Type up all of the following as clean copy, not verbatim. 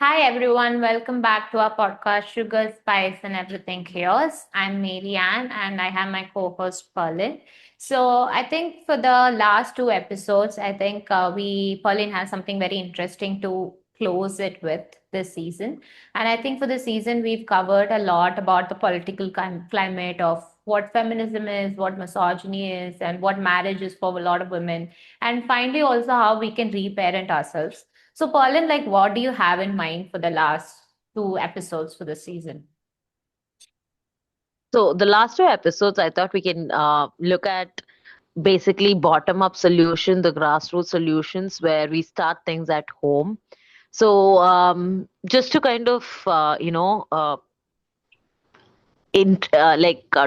Hi everyone, welcome back to our podcast Sugar, Spice and Everything Chaos. I'm Marianne and I have my co-host Perlin. So I think for the last two episodes, I think Perlin has something very interesting to close it with this season. And I think for the season, we've covered a lot about the political climate of what feminism is, what misogyny is, and what marriage is for a lot of women. And finally, also how we can reparent ourselves. So, Pauline, like, what do you have in mind for the last two episodes for the season? So the last two episodes, I thought we can look at basically bottom-up solution, the grassroots solutions where we start things at home. So just to kind of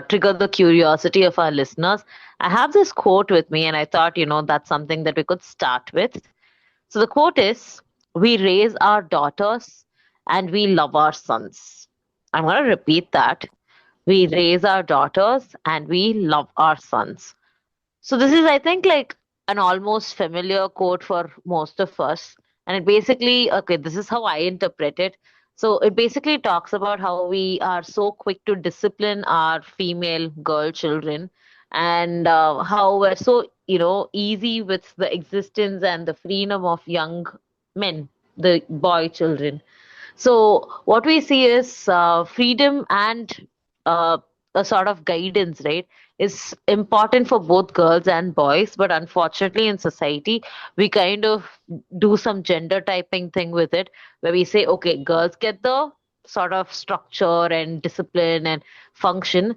trigger the curiosity of our listeners, I have this quote with me, and I thought that's something that we could start with. So the quote is, "We raise our daughters and we love our sons." I'm going to repeat that. We raise our daughters and we love our sons. So this is, I think, like an almost familiar quote for most of us. And it basically, okay, this is how I interpret it. So it basically talks about how we are so quick to discipline our female girl children and how we're so, easy with the existence and the freedom of young men, the boy children. So what we see is freedom and uh, a sort of guidance, right, is important for both girls and boys. But unfortunately, in society, we kind of do some gender typing thing with it, where we say, okay, girls get the sort of structure and discipline and function.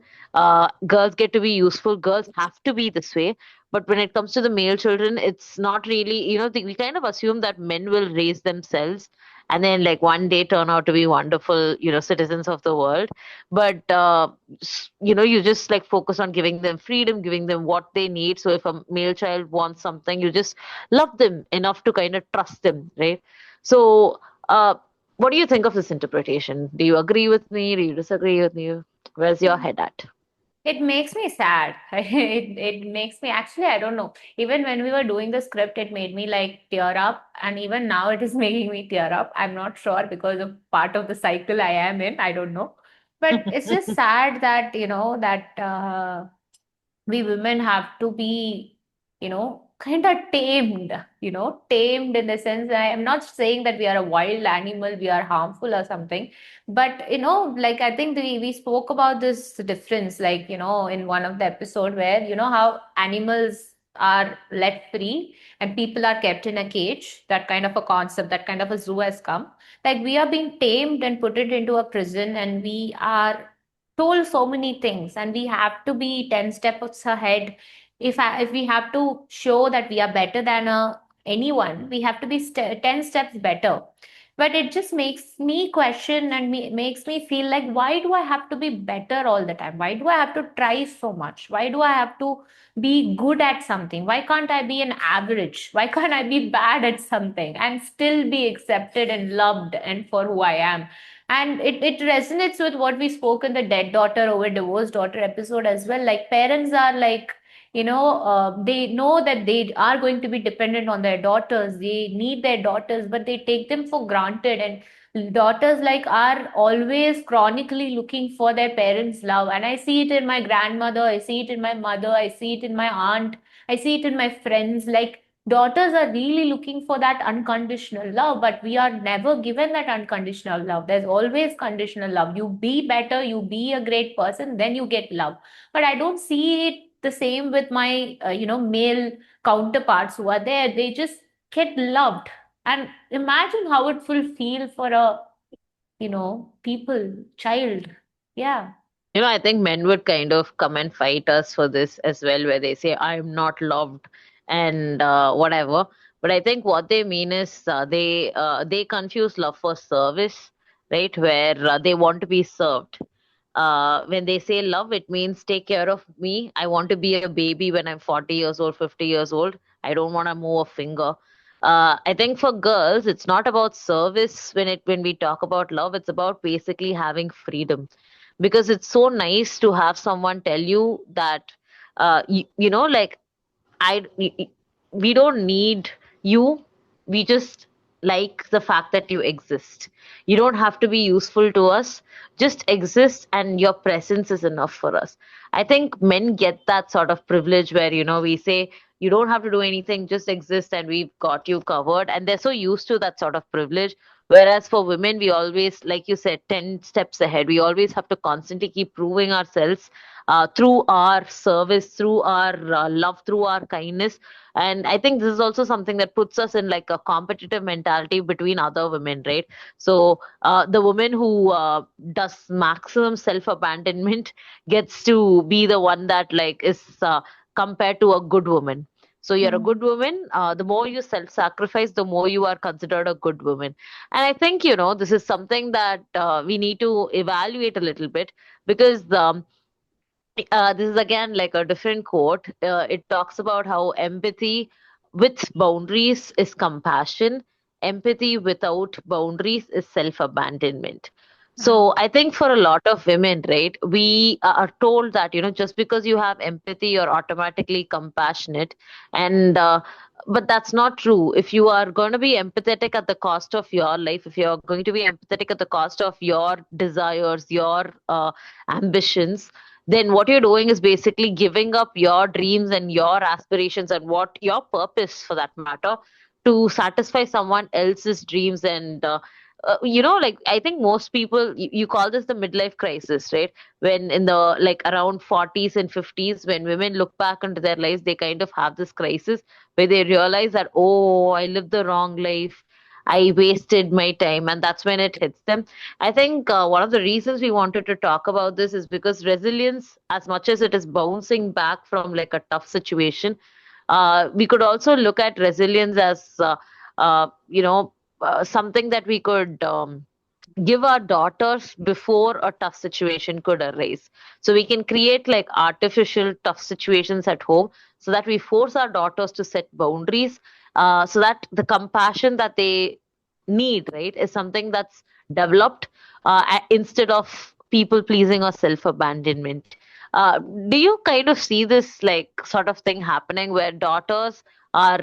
Girls get to be useful. Girls have to be this way. But when it comes to the male children, it's not really, we kind of assume that men will raise themselves and then like one day turn out to be wonderful citizens of the world. But you just like focus on giving them freedom, giving them what they need. So if a male child wants something, you just love them enough to kind of trust them, right? So what do you think of this interpretation? Do you agree with me? Do you disagree with me? Where's your head at? It makes me sad. It makes me actually, I don't know. Even when we were doing the script, it made me like tear up. And even now, it is making me tear up. I'm not sure because of part of the cycle I am in. I don't know. But it's just sad that, we women have to be, kind of tamed, tamed in the sense that I am not saying that we are a wild animal, we are harmful or something. But, like I think we spoke about this difference, like, in one of the episode where, how animals are let free and people are kept in a cage, that kind of a concept, that kind of a zoo has come. Like we are being tamed and put it into a prison and we are told so many things and we have to be 10 steps ahead. If we have to show that we are better than anyone, we have to be 10 steps better. But it just makes me question and makes me feel like, why do I have to be better all the time? Why do I have to try so much? Why do I have to be good at something? Why can't I be an average? Why can't I be bad at something and still be accepted and loved and for who I am? And it resonates with what we spoke in the dead daughter over divorced daughter episode as well. Like parents are like, they know that they are going to be dependent on their daughters. They need their daughters, but they take them for granted. And daughters like are always chronically looking for their parents' love. And I see it in my grandmother, I see it in my mother, I see it in my aunt, I see it in my friends. Like daughters are really looking for that unconditional love, but we are never given that unconditional love. There's always conditional love. You be better, you be a great person, then you get love. But I don't see it the same with my male counterparts who are there. They just get loved. And imagine how it will feel for a people child. Yeah. I think men would kind of come and fight us for this as well, where they say, I'm not loved and whatever. But I think what they mean is they confuse love for service, right? Where they want to be served. When they say love, it means take care of me. I want to be a baby when I'm 40 years old, 50 years old. I don't want to move a finger. I think for girls, it's not about service when we talk about love. It's about basically having freedom, because it's so nice to have someone tell you that like I we don't need you. We just like the fact that you exist. You don't have to be useful to us, just exist, and your presence is enough for us. I think men get that sort of privilege where, we say, you don't have to do anything, just exist, and we've got you covered. And they're so used to that sort of privilege. Whereas for women, we always, like you said, 10 steps ahead. We always have to constantly keep proving ourselves through our service, through our love, through our kindness. And I think this is also something that puts us in like a competitive mentality between other women, right? So the woman who does maximum self abandonment gets to be the one that like is compared to a good woman. So you're a good woman. The more you self-sacrifice, the more you are considered a good woman. And I think, this is something that we need to evaluate a little bit, because this is again like a different quote. It talks about how empathy with boundaries is compassion, empathy without boundaries is self abandonment. So I think for a lot of women, right, we are told that, just because you have empathy, you're automatically compassionate. And, but that's not true. If you are going to be empathetic at the cost of your life, if you're going to be empathetic at the cost of your desires, your ambitions, then what you're doing is basically giving up your dreams and your aspirations and what your purpose for that matter to satisfy someone else's dreams. And like I think most people, you call this the midlife crisis, right? When in the like around 40s and 50s, when women look back into their lives, they kind of have this crisis where they realize that, oh, I lived the wrong life, I wasted my time, and that's when it hits them. I think one of the reasons we wanted to talk about this is because resilience, as much as it is bouncing back from like a tough situation, we could also look at resilience as, something that we could give our daughters before a tough situation could arise. So we can create like artificial tough situations at home so that we force our daughters to set boundaries, so that the compassion that they need, right, is something that's developed instead of people pleasing or self abandonment. Do you kind of see this like sort of thing happening where daughters are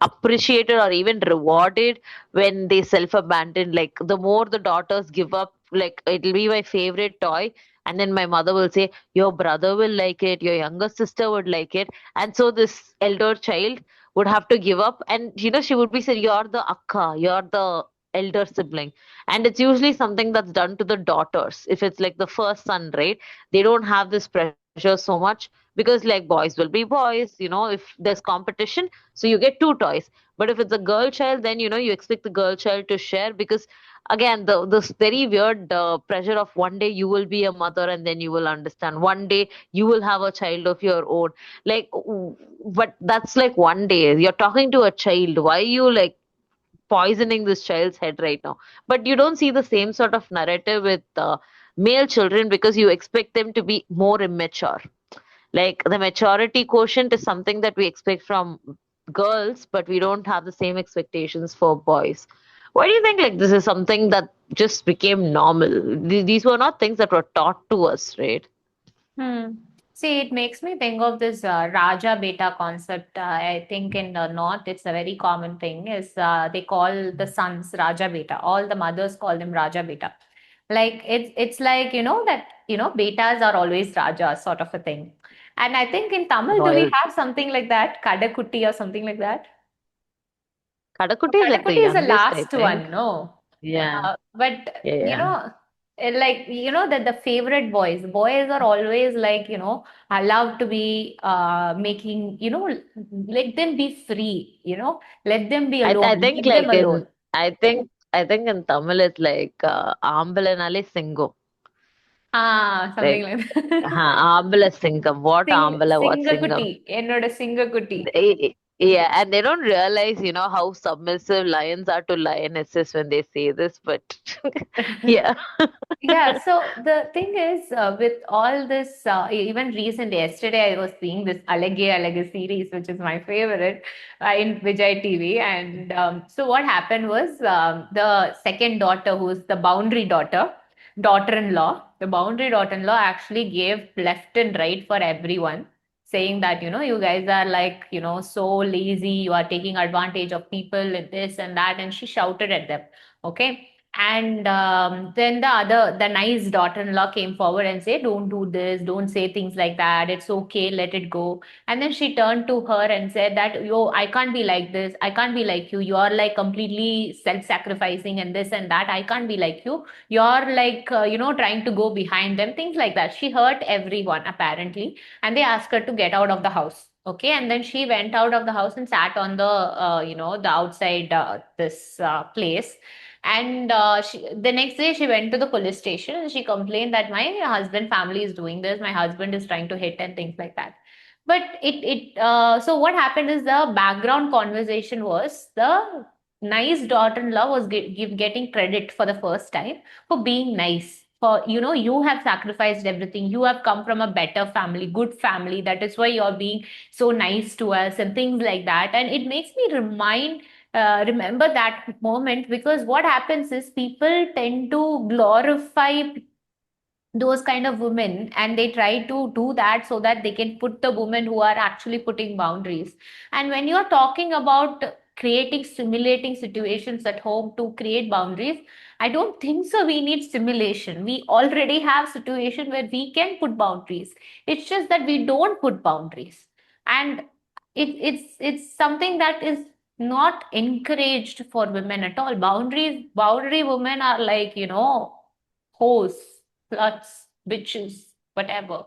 appreciated or even rewarded when they self abandon? Like the more the daughters give up, like it'll be my favorite toy, and then my mother will say, your brother will like it, your younger sister would like it, and so this elder child would have to give up. And she would be said, you're the akka, you're the elder sibling. And it's usually something that's done to the daughters. If it's like the first son, right, they don't have this pressure so much, because like boys will be boys, if there's competition, so you get two toys. But if it's a girl child, then you expect the girl child to share, because again, this very weird pressure of one day you will be a mother and then you will understand, one day you will have a child of your own. Like but that's like one day you're talking to a child, why are you like poisoning this child's head right now? But you don't see the same sort of narrative with male children, because you expect them to be more immature. Like the maturity quotient is something that we expect from girls, but we don't have the same expectations for boys. Why do you think like this is something that just became normal? These were not things that were taught to us, right? Hmm. See, it makes me think of this Raja Beta concept. I think in the North, it's a very common thing. Is they call the sons Raja Beta. All the mothers call them Raja Beta. Like it's like that betas are always Rajas, sort of a thing. And I think in Tamil, do we Royal. have something like that, Kadakutti or something like that? Kadakuti is like the Kadakutti is the youngest, I last think. one, no? Yeah, But yeah, yeah. like that the favorite boys are always like I love to be making let them be free, let them be I alone, think leave them like in alone. I think in Tamil it's like Ambalanale Singam. Something Like like that. Ambala Singam. What Ambala, what Singakutti, Singam? என்னோட சிங்கக்குட்டி. Yeah, and they don't realize, how submissive lions are to lionesses when they say this, but yeah. Yeah, so the thing is, with all this, even recent yesterday, I was seeing this Alage Alage series, which is my favorite in Vijay TV. And so what happened was the second daughter, who's the boundary daughter-in-law, the boundary daughter-in-law actually gave left and right for everyone. saying that, you guys are like, so lazy, you are taking advantage of people and this and that. And she shouted at them. Okay. And then the nice daughter-in-law came forward and said, don't do this, don't say things like that. It's okay, let it go. And then she turned to her and said that, yo, I can't be like this. I can't be like you. You're like completely self-sacrificing and this and that. I can't be like you. You're like, trying to go behind them, things like that. She hurt everyone, apparently. And they asked her to get out of the house. Okay. And then she went out of the house and sat on the outside this place. And the next day she went to the police station and she complained that my husband family is doing this. My husband is trying to hit and things like that. But so what happened is the background conversation was the nice daughter-in-law was getting credit for the first time for being nice. For, you have sacrificed everything. You have come from a better family, good family. That is why you're being so nice to us and things like that. And it makes me remember that moment, because what happens is people tend to glorify those kind of women, and they try to do that so that they can put the women who are actually putting boundaries. And when you're talking about creating stimulating situations at home to create boundaries, I don't think so we need stimulation. We already have situation where we can put boundaries. It's just that we don't put boundaries. And it's something that is not encouraged for women at all. Boundary women are like, hoes, sluts, bitches, whatever.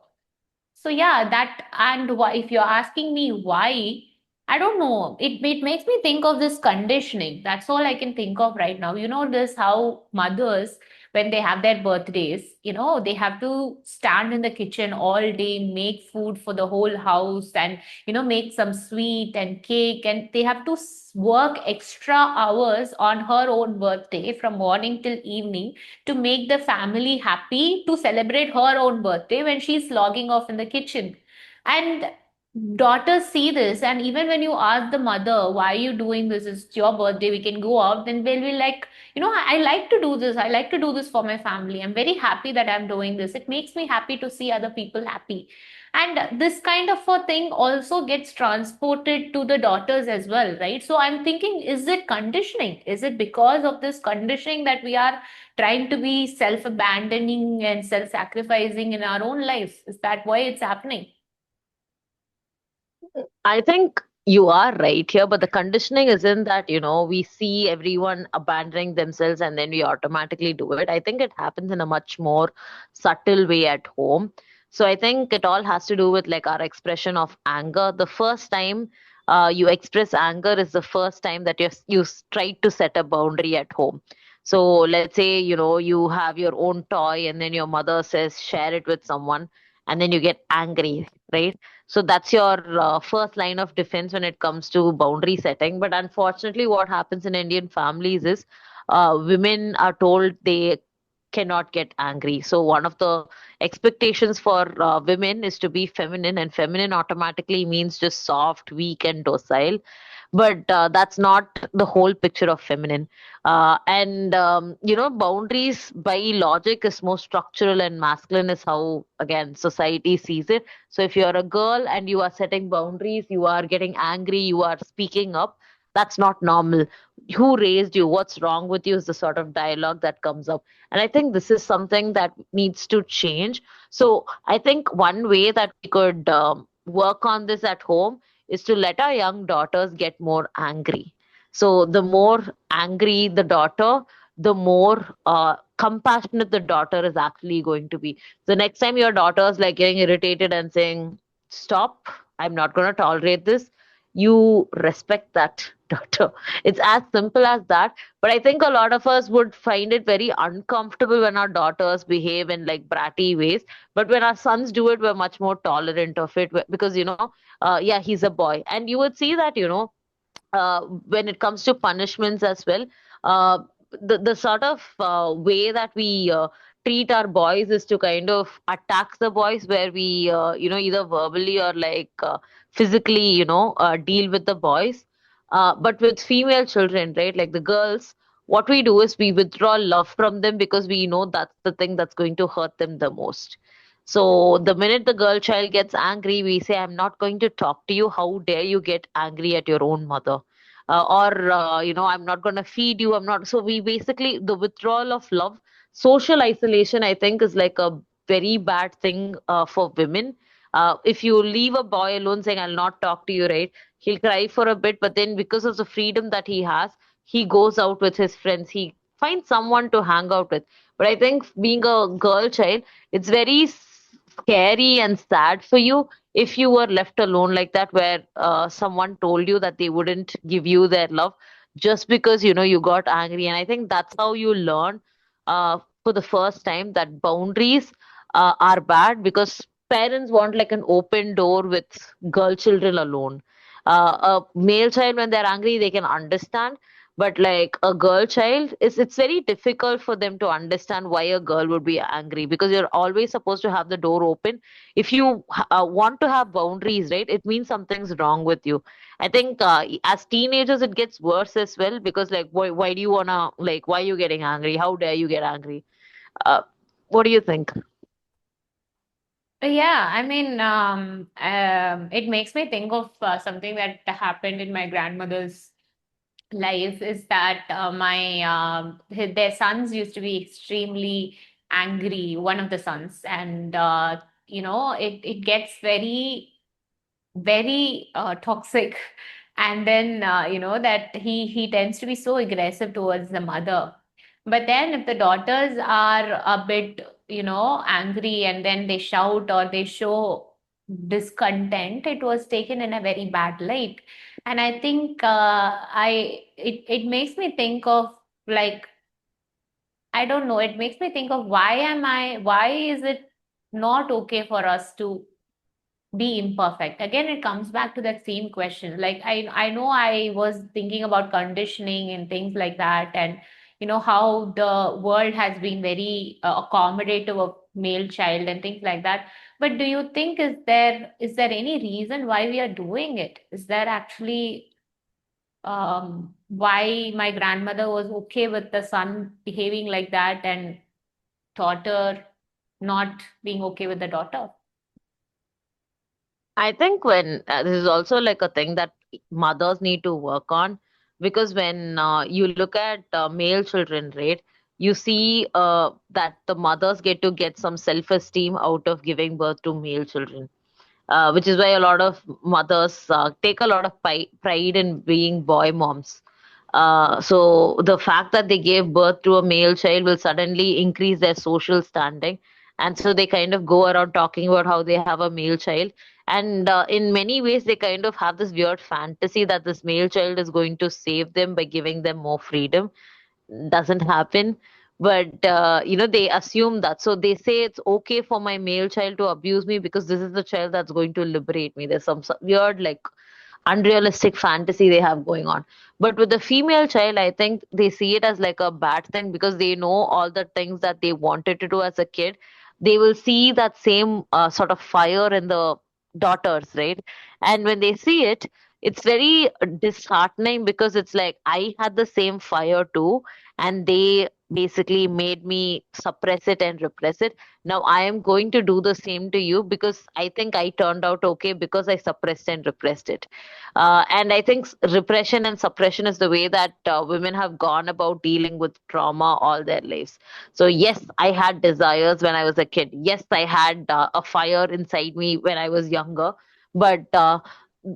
So yeah, that. And why, if you're asking me why, I don't know. It makes me think of this conditioning. That's all I can think of right now. This how mothers, when they have their birthdays, they have to stand in the kitchen all day, make food for the whole house, and make some sweet and cake, and they have to work extra hours on her own birthday from morning till evening to make the family happy to celebrate her own birthday when she's logging off in the kitchen. And daughters see this, and even when you ask the mother, why are you doing this? It's your birthday, we can go out. Then they'll be like, I like to do this. I like to do this for my family. I'm very happy that I'm doing this. It makes me happy to see other people happy. And this kind of a thing also gets transported to the daughters as well, right? So I'm thinking, is it conditioning? Is it because of this conditioning that we are trying to be self-abandoning and self-sacrificing in our own lives? Is that why it's happening? I think you are right here, but the conditioning isn't that, we see everyone abandoning themselves and then we automatically do it. I think it happens in a much more subtle way at home. So I think it all has to do with like our expression of anger. The first time you express anger is the first time that try to set a boundary at home. So let's say, you have your own toy and then your mother says share it with someone and then you get angry, right? So that's your first line of defense when it comes to boundary setting. But unfortunately, what happens in Indian families is women are told they cannot get angry. So one of the expectations for women is to be feminine, and feminine automatically means just soft, weak, and docile. But that's not the whole picture of feminine. And boundaries by logic is more structural, and masculine is how, again, society sees it. So if you're a girl and you are setting boundaries, you are getting angry, you are speaking up, that's not normal. Who raised you? What's wrong with you? Is the sort of dialogue that comes up. And I think this is something that needs to change. So I think one way that we could work on this at home is to let our young daughters get more angry. So the more angry the daughter, the more compassionate the daughter is actually going to be. The next time your daughter is like getting irritated and saying, "Stop, I'm not going to tolerate this," you respect that daughter. It's as simple as that. But I think a lot of us would find it very uncomfortable when our daughters behave in like bratty ways. But when our sons do it, we're much more tolerant of it because, yeah, he's a boy. And you would see that, when it comes to punishments as well, uh, the sort of way that we treat our boys is to kind of attack the boys, where we either verbally or like physically deal with the boys. But with female children, right, like the girls, what we do is we withdraw love from them because we know that's the thing that's going to hurt them the most. So the minute the girl child gets angry, we say, I'm not going to talk to you. How dare you get angry at your own mother? I'm not going to feed you. I'm not. So we basically, the withdrawal of love, social isolation, I think, is like a very bad thing for women. If you leave a boy alone saying, I'll not talk to you, right? He'll cry for a bit, but then because of the freedom that he has, he goes out with his friends. He finds someone to hang out with. But I think being a girl child, it's very scary and sad for you if you were left alone like that, where someone told you that they wouldn't give you their love just because you got angry. And I think that's how you learn for the first time that boundaries are bad, because parents want like an open door with girl children alone. A male child, when they're angry, they can understand, but like a girl child, it's very difficult for them to understand why a girl would be angry, because you're always supposed to have the door open. If you want to have boundaries, right, it means something's wrong with you. I think as teenagers it gets worse as well, because like why do you wanna, like, why are you getting angry? How dare you get angry? uh, what do you think? Yeah, I mean, it makes me think of something that happened in my grandmother's life. Is that their sons used to be extremely angry, one of the sons, and it gets very toxic. And then that he tends to be so aggressive towards the mother. But then if the daughters are a bit angry, and then they shout or they show discontent, it was taken in a very bad light. And I think it makes me think of, like, I don't know, it makes me think of, why is it not okay for us to be imperfect? Again, it comes back to that same question. Like, I know I was thinking about conditioning and things like that, and how the world has been very accommodative of male child and things like that. But do you think, is there any reason why we are doing it? Is there actually why my grandmother was okay with the son behaving like that, and daughter not being okay with the daughter? I think when this is also like a thing that mothers need to work on, because when you look at male children, right, you see that the mothers get some self-esteem out of giving birth to male children, which is why a lot of mothers take a lot of pride in being boy moms. So the fact that they gave birth to a male child will suddenly increase their social standing. And so they kind of go around talking about how they have a male child. And in many ways, they kind of have this weird fantasy that this male child is going to save them by giving them more freedom. Doesn't happen. But they assume that, so they say it's okay for my male child to abuse me because this is the child that's going to liberate me. There's some weird, like, unrealistic fantasy they have going on. But with the female child, I think they see it as like a bad thing, because they know all the things that they wanted to do as a kid. They will see that same sort of fire in the daughters, right? And when they see it, it's very disheartening, because it's like I had the same fire too, and they basically made me suppress it and repress it. Now I am going to do the same to you, because I think I turned out okay because I suppressed and repressed it. And I think repression and suppression is the way that women have gone about dealing with trauma all their lives. So, yes, I had desires when I was a kid. Yes, I had a fire inside me when I was younger. But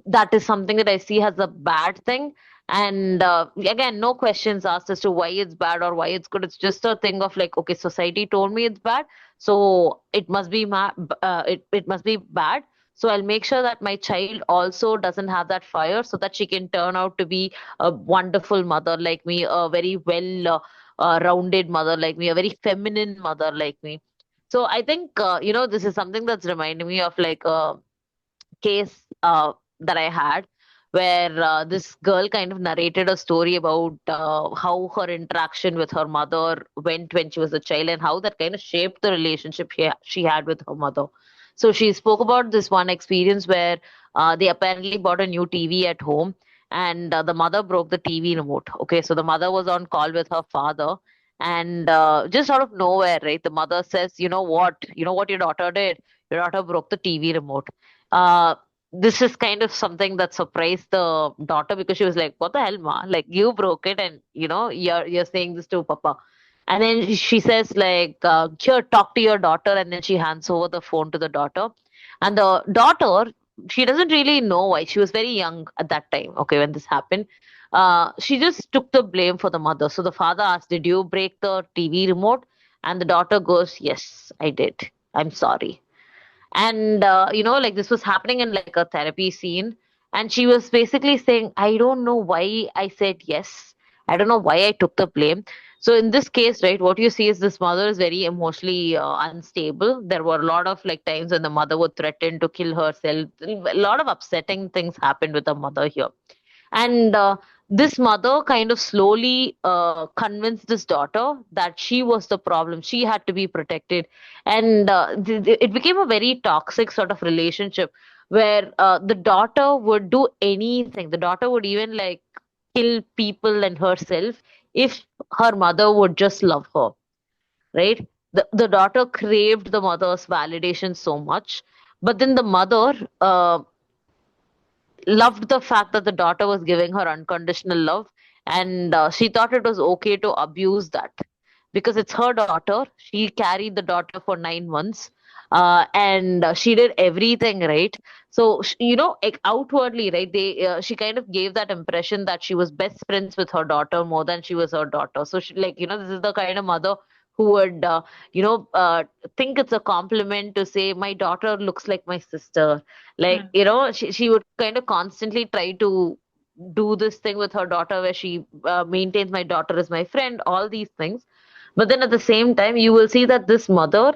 that is something that I see as a bad thing. And again, no questions asked as to why it's bad or why it's good. It's just a thing of like, okay, society told me it's bad, so it must be it must be bad. So I'll make sure that my child also doesn't have that fire, so that she can turn out to be a wonderful mother like me, a very well rounded mother like me, a very feminine mother like me. So I think this is something that's reminding me of like a case that I had, where this girl kind of narrated a story about how her interaction with her mother went when she was a child, and how that kind of shaped the relationship she had with her mother. So she spoke about this one experience where they apparently bought a new TV at home, and the mother broke the TV remote. Okay, so the mother was on call with her father, And just out of nowhere, right, the mother says, you know what your daughter did? Your daughter broke the TV remote. Uh, this is kind of something that surprised the daughter, because she was like, "What the hell, ma? Like, you broke it, and you're saying this to papa." And then she says, like, "Here, talk to your daughter." And then she hands over the phone to the daughter, and the daughter, she doesn't really know why. She was very young at that time. Okay, when this happened, she just took the blame for the mother. So the father asked, "Did you break the TV remote?" And the daughter goes, "Yes, I did. I'm sorry." And like, this was happening in like a therapy scene, and she was basically saying, "I don't know why I said yes. I don't know why I took the blame." So in this case, right, what you see is this mother is very emotionally unstable. There were a lot of like times when the mother would threaten to kill herself. A lot of upsetting things happened with the mother here. And this mother kind of slowly convinced this daughter that she was the problem. She had to be protected. And it became a very toxic sort of relationship where the daughter would do anything. The daughter would even like kill people and herself if her mother would just love her, right? The daughter craved the mother's validation so much. But then the mother loved the fact that the daughter was giving her unconditional love, and she thought it was okay to abuse that because it's her daughter. She carried the daughter for 9 months, and she did everything right. So like, outwardly, right, they she kind of gave that impression that she was best friends with her daughter more than she was her daughter. So she, like, this is the kind of mother who would you know uh, think it's a compliment to say, "My daughter looks like my sister." Like, Hmm. she would kind of constantly try to do this thing with her daughter where she maintains, "My daughter is my friend," all these things. But then at the same time, you will see that this mother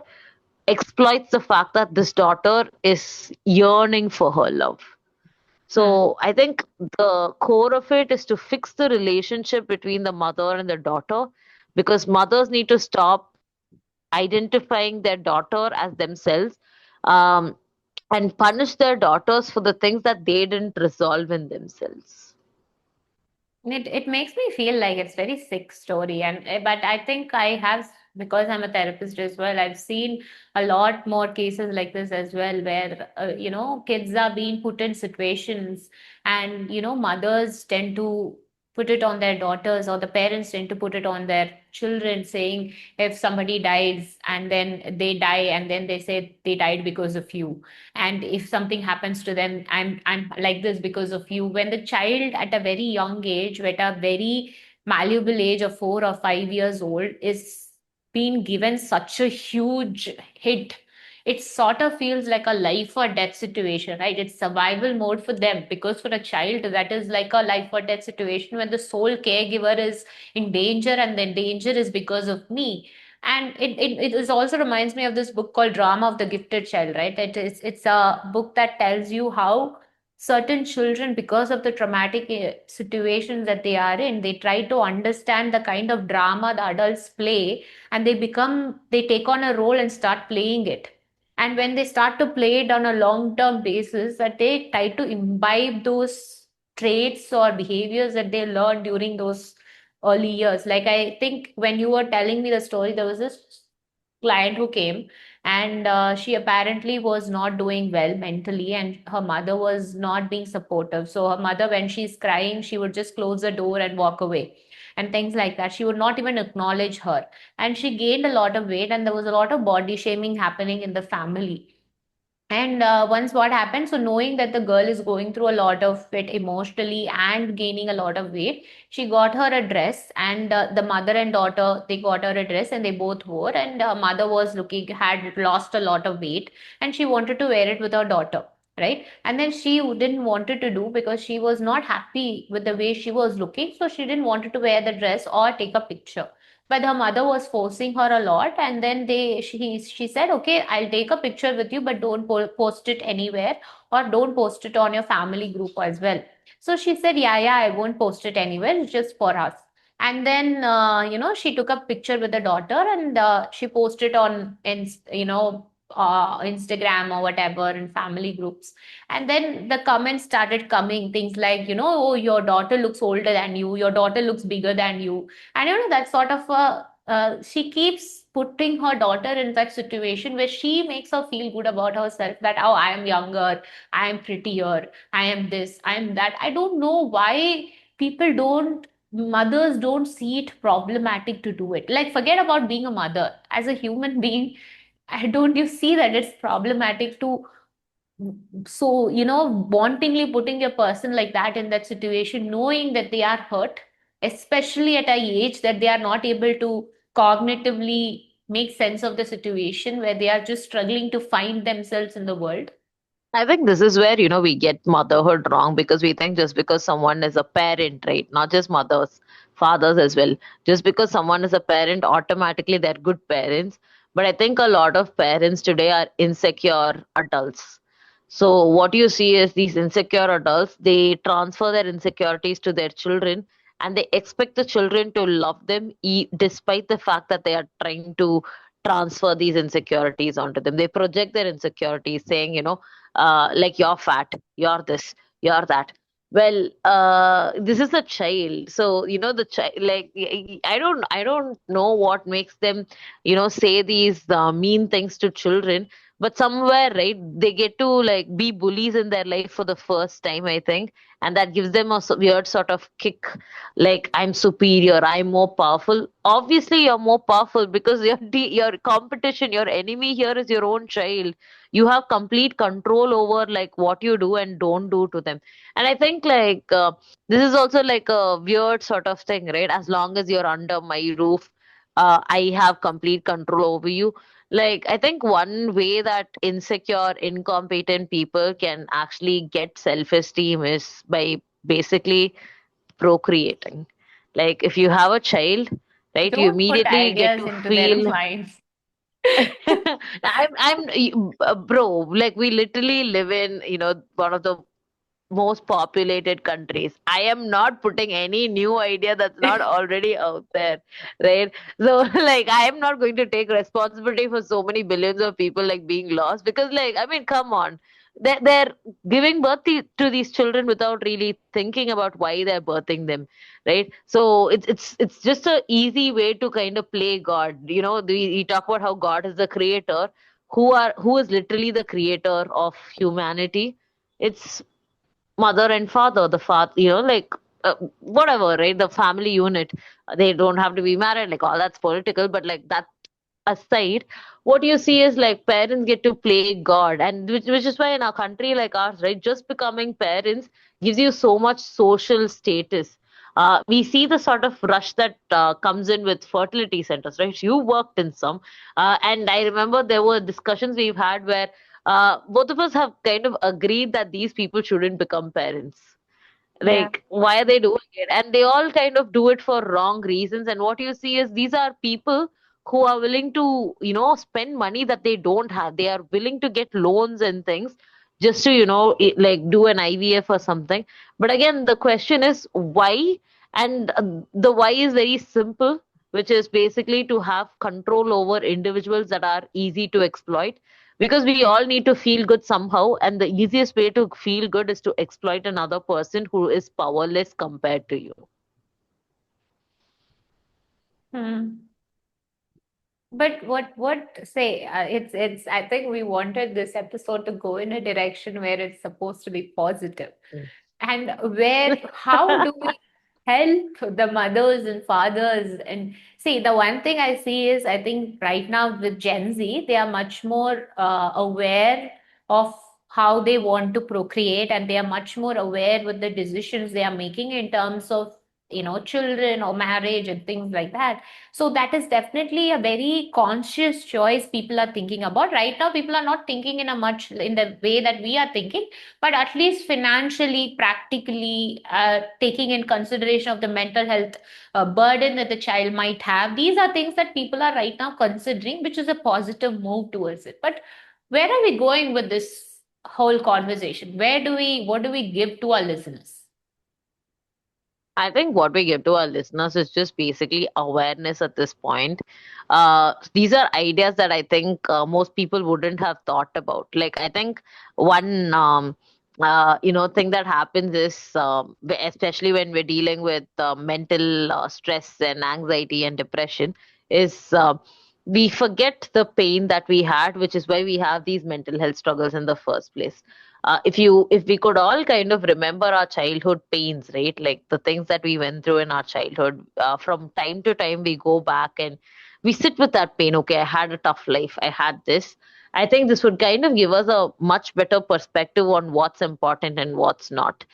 exploits the fact that this daughter is yearning for her love. Hmm. So I think the core of it is to fix the relationship between the mother and the daughter, because mothers need to stop identifying their daughter as themselves, um, and punish their daughters for the things that they didn't resolve in themselves. It makes me feel like it's very sick story, and but I think I have, because I'm a therapist as well. I've seen a lot more cases like this as well, where kids are being put in situations, and mothers tend to put it on their daughters, or the parents tend to put it on their children, saying if somebody dies and then they die, and then they say they died because of you, and if something happens to them, I'm like this because of you. When the child at a very young age, at a very malleable age of 4 or 5 years old, is being given such a huge hit, it sort of feels like a life or death situation, right? It's survival mode for them, because for a child that is like a life or death situation when the sole caregiver is in danger, and the danger is because of me. And it is also reminds me of this book called Drama of the Gifted Child, right? It's a book that tells you how certain children, because of the traumatic situations that they are in, they try to understand the kind of drama the adults play, and they take on a role and start playing it. And when they start to play it on a long term basis, that they try to imbibe those traits or behaviors that they learned during those early years. Like, I think when you were telling me the story, there was this client who came, and she apparently was not doing well mentally, and her mother was not being supportive. So her mother, when she's crying, she would just close the door and walk away, and things like that. She would not even acknowledge her, and she gained a lot of weight, and there was a lot of body shaming happening in the family. And once what happened, so knowing that the girl is going through a lot of it emotionally and gaining a lot of weight, she got her a dress, and the mother and daughter, they got her a dress and they both wore. And mother was looking, had lost a lot of weight, and she wanted to wear it with her daughter, right? And then she didn't wanted to do, because she was not happy with the way she was looking, so she didn't wanted to wear the dress or take a picture. But her mother was forcing her a lot, and then she said, okay, I'll take a picture with you, but don't post it anywhere, or don't post it on your family group as well. So she said, yeah, yeah, I won't post it anywhere, it's just for us. And then she took a picture with the daughter, and she posted on Instagram or whatever in family groups. And then the comments started coming, things like, oh, your daughter looks older than you, your daughter looks bigger than you. And that sort of she keeps putting her daughter in that situation where she makes her feel good about herself, that, oh, I am younger, I am prettier, I am this, I am that. I don't know why people don't, mothers don't see it problematic to do it. Like, forget about being a mother. As a human being, I don't you see that it's problematic to, so, wantingly putting a person like that in that situation, knowing that they are hurt, especially at a age that they are not able to cognitively make sense of the situation, where they are just struggling to find themselves in the world. I think this is where, we get motherhood wrong because we think just because someone is a parent, right? Not just mothers, fathers as well. Just because someone is a parent, automatically they're good parents. But I think a lot of parents today are insecure adults. So what you see is these insecure adults, they transfer their insecurities to their children and they expect the children to love them despite the fact that they are trying to transfer these insecurities onto them. They project their insecurities saying, like you're fat, you're this, you're that. Well, this is a child, so the child, like I don't know what makes them, say these mean things to children. But somewhere, right, they get to like be bullies in their life for the first time, I think, and that gives them a weird sort of kick, like I'm superior, I'm more powerful. Obviously, you're more powerful because your competition, your enemy here is your own child. You have complete control over like what you do and don't do to them. And I think like this is also like a weird sort of thing, right? As long as you're under my roof, I have complete control over you. Like I think one way that insecure incompetent people can actually get self-esteem is by basically procreating. Like if you have a child, right, you Don't put immediately get ideas to into their feel minds. bro, like we literally live in, one of the most populated countries. I am not putting any new idea that's not already out there, right? So, like, I am not going to take responsibility for so many billions of people like being lost because, like, I mean, come on. They're giving birth to these children without really thinking about why they're birthing them, right? So it's just a easy way to kind of play God. We talk about how God is the creator, who is literally the creator of humanity. It's mother and father, the father, like whatever, right? The family unit, they don't have to be married, like all that's political, but like that aside, what you see is like parents get to play God, and which is why in a country like ours, right, just becoming parents gives you so much social status. We see the sort of rush that comes in with fertility centers, right? You worked in some, and I remember there were discussions we've had where both of us have kind of agreed that these people shouldn't become parents. Yeah. Like, why are they doing it? And they all kind of do it for wrong reasons. And what you see is these are people who are willing to, spend money that they don't have. They are willing to get loans and things just to, like do an IVF or something. But again, the question is why? And the why is very simple, which is basically to have control over individuals that are easy to exploit, because we all need to feel good somehow, and the easiest way to feel good is to exploit another person who is powerless compared to you. Hmm. But what say, it's I think we wanted this episode to go in a direction where it's supposed to be positive, Mm. and where, how do we help the mothers and fathers? And see, the one thing I see is, I think right now with Gen Z, they are much more aware of how they want to procreate, and they are much more aware with the decisions they are making in terms of, children or marriage and things like that. So that is definitely a very conscious choice people are thinking about. Right now, people are not thinking in a much in the way that we are thinking, but at least financially, practically, taking in consideration of the mental health burden that the child might have. These are things that people are right now considering, which is a positive move towards it. But where are we going with this whole conversation? What do we give to our listeners? I think what we give to our listeners is just basically awareness at this point. These are ideas that I think most people wouldn't have thought about. Like, I think one, thing that happens is, especially when we're dealing with mental stress and anxiety and depression, is we forget the pain that we had, which is why we have these mental health struggles in the first place. If we could all kind of remember our childhood pains, right? Like the things that we went through in our childhood, from time to time we go back and we sit with that pain. Okay, I had a tough life. I had this. I think this would kind of give us a much better perspective on what's important and what's not.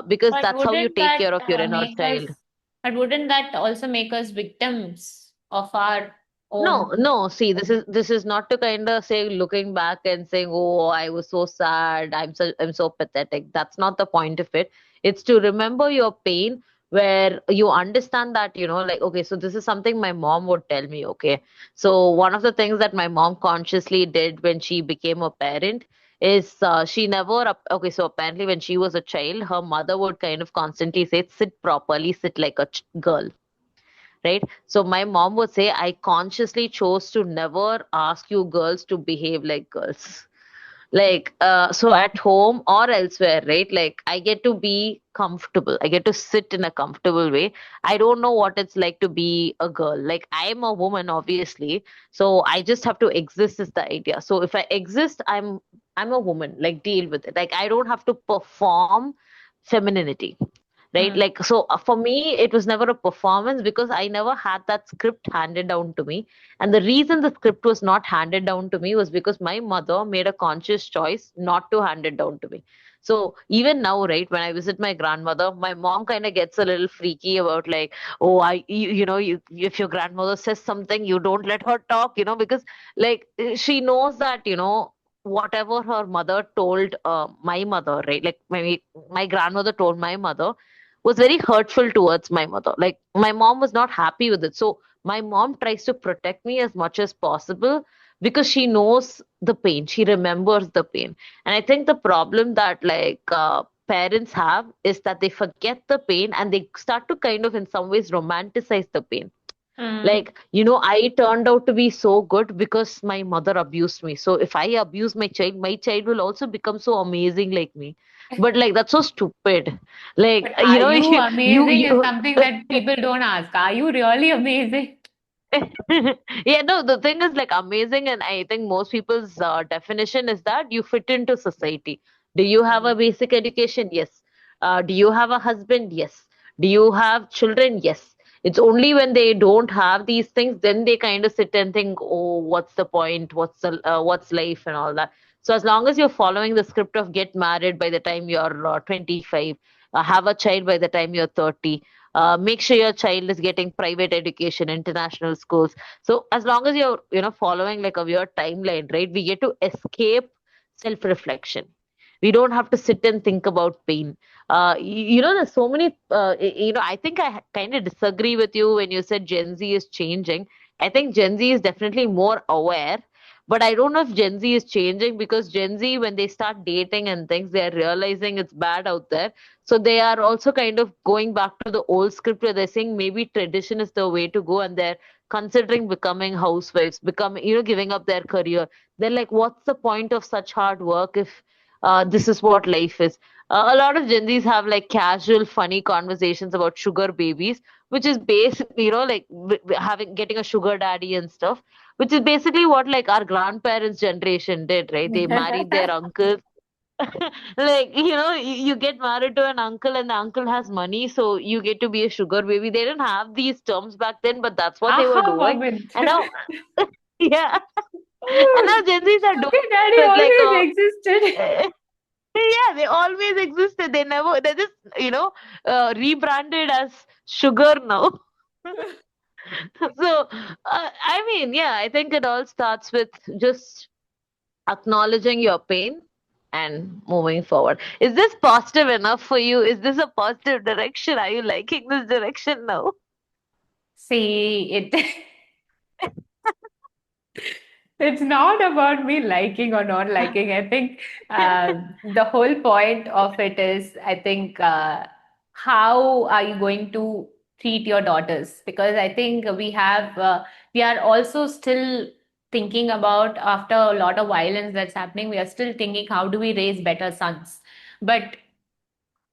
Because But that's how you wouldn't take that care of your inner make child. us, but wouldn't that also make us victims of our No, own? no. See, this is not to kind of say looking back and saying, "Oh, I was so sad. I'm so pathetic." That's not the point of it. It's to remember your pain, where you understand that, like, okay, so this is something my mom would tell me. Okay, so one of the things that my mom consciously did when she became a parent is she never. Okay, so apparently when she was a child, her mother would kind of constantly say, "Sit properly, sit like a girl." Right? So my mom would say, I consciously chose to never ask you girls to behave like girls. Like, so at home or elsewhere, right? Like, I get to be comfortable. I get to sit in a comfortable way. I don't know what it's like to be a girl. Like, I am a woman, obviously. So I just have to exist is the idea. So if I exist, I'm a woman. Like, deal with it. Like, I don't have to perform femininity, right? Hmm. Like, so for me it was never a performance because I never had that script handed down to me. And the reason the script was not handed down to me was because my mother made a conscious choice not to hand it down to me. So even now, right, when I visit my grandmother, my mom kind of gets a little freaky about, like, oh, if your grandmother says something, you don't let her talk, because, like, she knows that, whatever her mother told my mother, right? Like, my grandmother told my mother was very hurtful towards my mother. Like, my mom was not happy with it. So my mom tries to protect me as much as possible because she knows the pain. She remembers the pain. And I think the problem that, like, parents have is that they forget the pain and they start to kind of in some ways romanticize the pain. Hmm. Like, I turned out to be so good because my mother abused me. So if I abuse my child will also become so amazing like me. But, like, that's so stupid. Like, But are you you, amazing is you, something that people don't ask. Are you really amazing? yeah, no, the thing is, like, amazing, and I think most people's definition is that you fit into society. Do you have a Hmm. basic education? Yes. Do you have a husband? Yes. Do you have children? Yes. It's only when they don't have these things, then they kind of sit and think, oh, what's the point? What's life and all that. So as long as you're following the script of get married by the time you're 25, have a child by the time you're 30, make sure your child is getting private education, international schools. So as long as you're, following like a weird timeline, right? We get to escape self-reflection. We don't have to sit and think about pain. There's so many, I think I kind of disagree with you when you said Gen Z is changing. I think Gen Z is definitely more aware, but I don't know if Gen Z is changing because Gen Z, when they start dating and things, they're realizing it's bad out there. So they are also kind of going back to the old script where they're saying maybe tradition is the way to go, and they're considering becoming housewives, giving up their career. They're like, what's the point of such hard work if this is what life is? A lot of Gen Zs have like casual, funny conversations about sugar babies, which is basically, like getting a sugar daddy and stuff, which is basically what like our grandparents' generation did, right? They married their uncles. Like, you get married to an uncle and the uncle has money, so you get to be a sugar baby. They didn't have these terms back then, but that's what they were Aha doing. moment. And now, yeah, and now Oh, Gen Zs are sugar doing daddy it with like always existed. yeah, they always existed. They're just, rebranded as sugar now. So, I mean, yeah, I think it all starts with just acknowledging your pain and moving forward. Is this positive enough for you? Is this a positive direction? Are you liking this direction now? See, it's not about me liking or not liking. I think the whole point of it is, I think, how are you going to treat your daughters? Because I think we are also still thinking about, after a lot of violence that's happening, we are still thinking, how do we raise better sons? But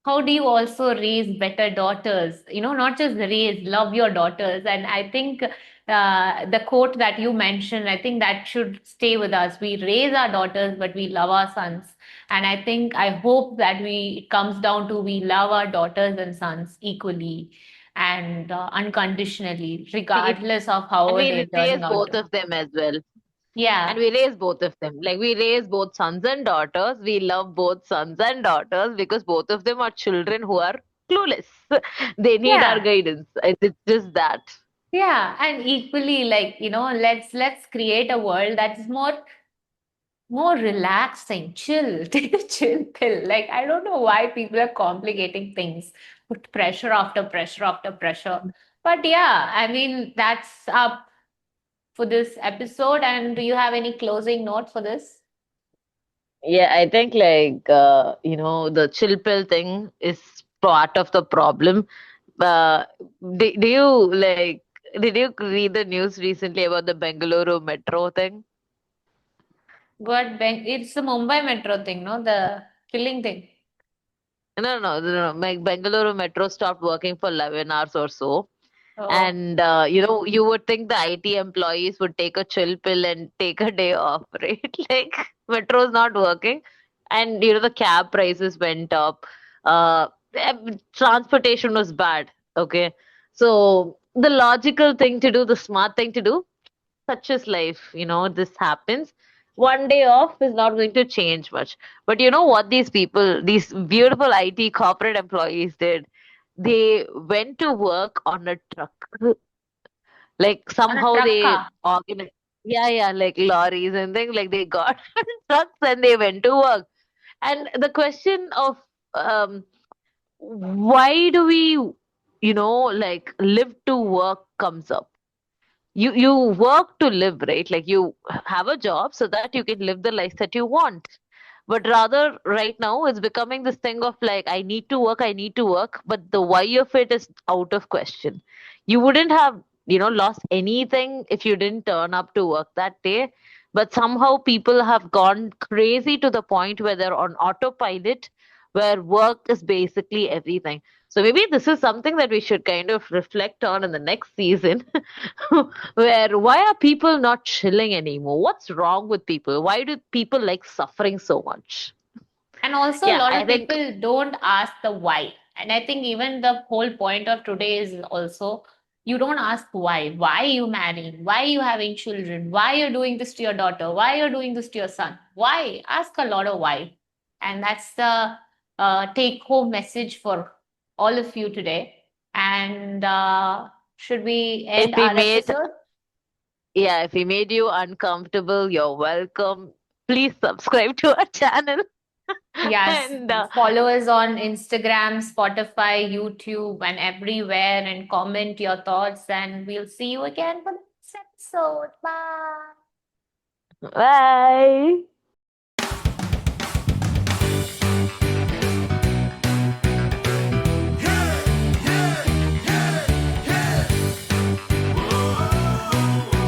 how do you also raise better daughters? Not just raise, love your daughters. And I think the quote that you mentioned, I think that should stay with us. We raise our daughters, but we love our sons. And I think, I hope that it comes down to we love our daughters and sons equally and unconditionally, We, regardless of and how they're we turning raise out both to. of them as well. Yeah, And we raise both of them. Like we raise both sons and daughters. We love both sons and daughters because both of them are children who are clueless. They need our yeah. guidance. It's just that. Yeah, and equally, like, let's create a world that's more relaxing, chill. Take a chill pill. Like, I don't know why people are complicating things, put pressure after pressure after pressure. But yeah, I mean, that's up for this episode. And do you have any closing note for this? Yeah, I think the chill pill thing is part of the problem. Uh, do you did you read the news recently about the Bengaluru metro thing? But it's the Mumbai Metro thing, no? The killing thing. No. Bengaluru metro stopped working for 11 hours or so. Oh, And you would think the IT employees would take a chill pill and take a day off, right? Like metro's not working, and the cab prices went up. Transportation was bad. Okay, so the logical thing to do, the smart thing to do, such is life. This happens. One day off is not going to change much. But you know what these people, these beautiful IT corporate employees did? They went to work on a truck. Like on a somehow truck they car. organize. Yeah, like lorries and things. Like they got trucks and they went to work. And the question of um, why do we, like live to work comes up. You work to live, right? Like you have a job so that you can live the life that you want. But rather right now it's becoming this thing of like I need to work, but the why of it is out of question. You wouldn't have lost anything if you didn't turn up to work that day, but somehow people have gone crazy to the point where they're on autopilot, where work is basically everything. So maybe this is something that we should kind of reflect on in the next season. Where why are people not chilling anymore? What's wrong with people? Why do people like suffering so much? And also, a Yeah, lot I of think people don't ask the why. And I think even the whole point of today is also, you don't ask why. Why are you marrying? Why are you having children? Why are you doing this to your daughter? Why are you doing this to your son? Why? Ask a lot of why. And that's the take home message for all of you today. And should we if end we our made episode? yeah, if we made you uncomfortable, you're welcome. Please subscribe to our channel. Yes, And follow us on Instagram, Spotify, YouTube, and everywhere, and comment your thoughts. And we'll see you again for the next episode. Bye. bye.